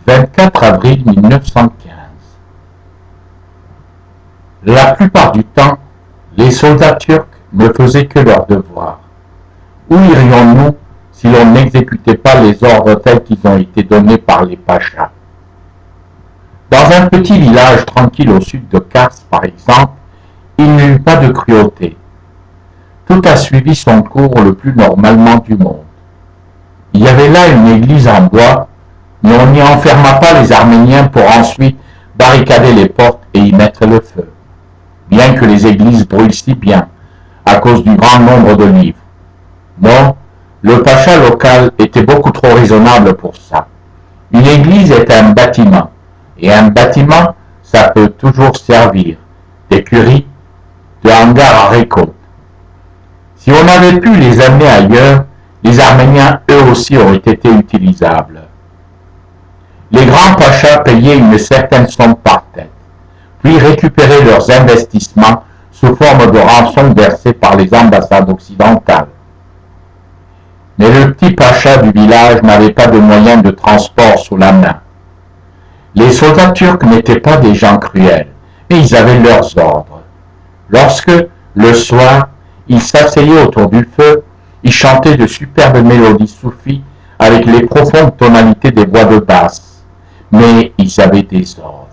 24 avril 1915. La plupart du temps, les soldats turcs ne faisaient que leur devoir. Où irions-nous si l'on n'exécutait pas les ordres tels qu'ils ont été donnés par les pachas? Dans un petit village tranquille au sud de Kars, par exemple, il n'y eut pas de cruauté. Tout a suivi son cours le plus normalement du monde. Il y avait là une église en bois, mais on n'y enferma pas les Arméniens pour ensuite barricader les portes et y mettre le feu, bien que les églises brûlent si bien à cause du grand nombre de livres. Non, le pacha local était beaucoup trop raisonnable pour ça. Une église est un bâtiment, et un bâtiment, ça peut toujours servir d'écurie, de hangar à récolte. Si on avait pu les amener ailleurs, les Arméniens eux aussi auraient été utilisables. Les grands pachas payaient une certaine somme par tête, puis récupéraient leurs investissements sous forme de rançon versée par les ambassades occidentales. Mais le petit pacha du village n'avait pas de moyens de transport sous la main. Les soldats turcs n'étaient pas des gens cruels, mais ils avaient leurs ordres. Lorsque, le soir, ils s'asseyaient autour du feu, ils chantaient de superbes mélodies soufis avec les profondes tonalités des voix de basse, mais ils avaient des ordres.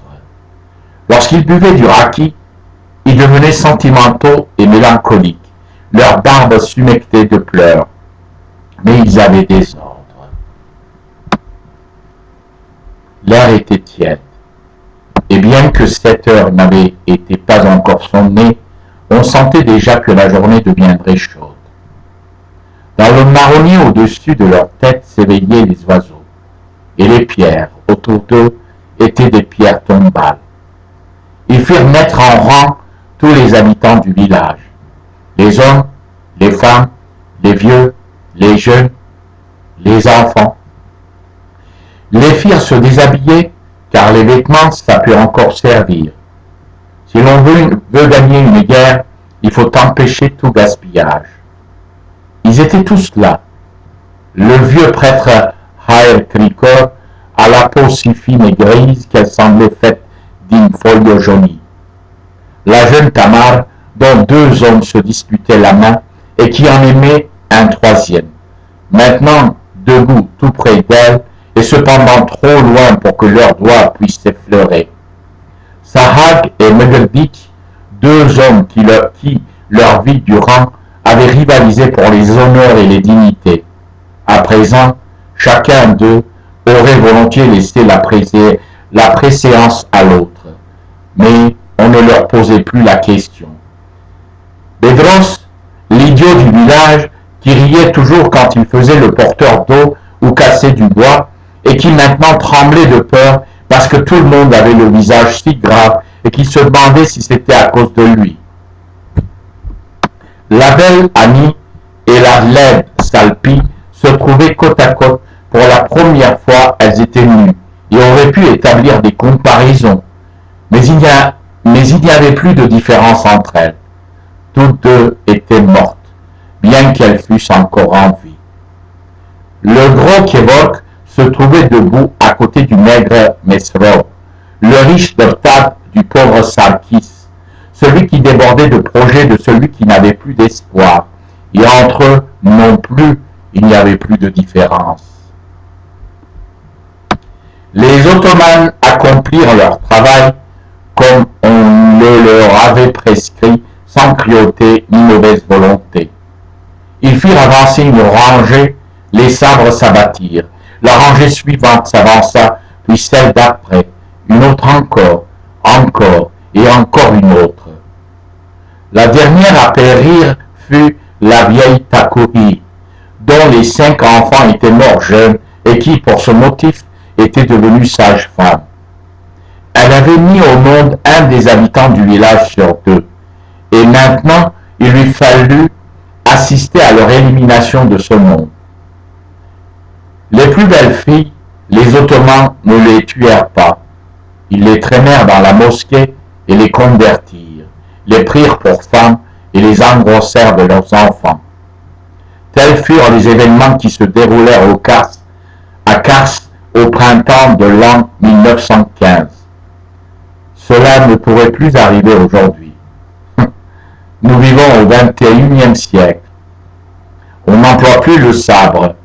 Lorsqu'ils buvaient du raki, ils devenaient sentimentaux et mélancoliques, leurs barbes s'humectaient de pleurs, mais ils avaient des ordres. L'air était tiède, et bien que 7 heures n'avaient été pas encore sonnées, on sentait déjà que la journée deviendrait chaude. Dans le marronnier au-dessus de leur tête s'éveillaient les oiseaux, et les pierres autour d'eux étaient des pierres tombales. Ils firent mettre en rang tous les habitants du village, les hommes, les femmes, les vieux, les jeunes, les enfants. Les firent se déshabiller, car les vêtements, ça peut encore servir. Si l'on veut gagner une guerre, il faut empêcher tout gaspillage. Ils étaient tous là. Le vieux prêtre Haïr Krikor à la peau si fine et grise qu'elle semblait faite d'une folio jaunie. La jeune Tamar, dont 2 hommes se disputaient la main et qui en aimait un troisième, maintenant debout tout près d'elle et cependant trop loin pour que leurs doigts puissent s'effleurer. Sahag et Megeldik, 2 hommes qui, leur vie durant, avaient rivalisé pour les honneurs et les dignités. À présent, chacun d'eux aurait volontiers laissé la préséance à l'autre, mais on ne leur posait plus la question. Bedros, l'idiot du village, qui riait toujours quand il faisait le porteur d'eau ou cassait du bois, et qui maintenant tremblait de peur parce que tout le monde avait le visage si grave et qu'il se demandait si c'était à cause de lui. La belle Annie et la laide Salpi se trouvaient côte à côte. Pour la première fois, elles étaient nues et auraient pu établir des comparaisons. Mais il n'y avait plus de différence entre elles. Toutes 2 étaient mortes, bien qu'elles fussent encore en vie. Le gros Kevork se trouvait debout à côté du maigre Mesrov, le riche Dovtad du pauvre Sarkis, celui qui débordait de projets de celui qui n'avait plus d'espoir, et entre eux non plus il n'y avait plus de différence. Les Ottomans accomplirent leur travail comme on le leur avait prescrit, sans cruauté ni mauvaise volonté. Ils firent avancer une rangée, les sabres s'abattirent. La rangée suivante s'avança, puis celle d'après, une autre encore, encore et encore une autre. La dernière à périr fut la vieille Takouri, dont les 5 enfants étaient morts jeunes et qui, pour ce motif, était devenue sage-femme. Elle avait mis au monde un des habitants du village sur 2, et maintenant il lui fallut assister à leur élimination de ce monde. Les plus belles filles, les Ottomans ne les tuèrent pas. Ils les traînèrent dans la mosquée et les convertirent, les prirent pour femmes et les engrossèrent de leurs enfants. Tels furent les événements qui se déroulèrent à Kars au printemps de l'an 1915. Cela ne pourrait plus arriver aujourd'hui. Nous vivons au XXIe siècle. On n'emploie plus le sabre.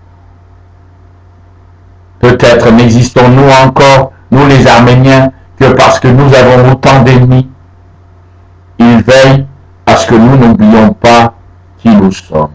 Peut-être n'existons-nous encore, nous les Arméniens, que parce que nous avons autant d'ennemis. Ils veillent à ce que nous n'oublions pas qui nous sommes.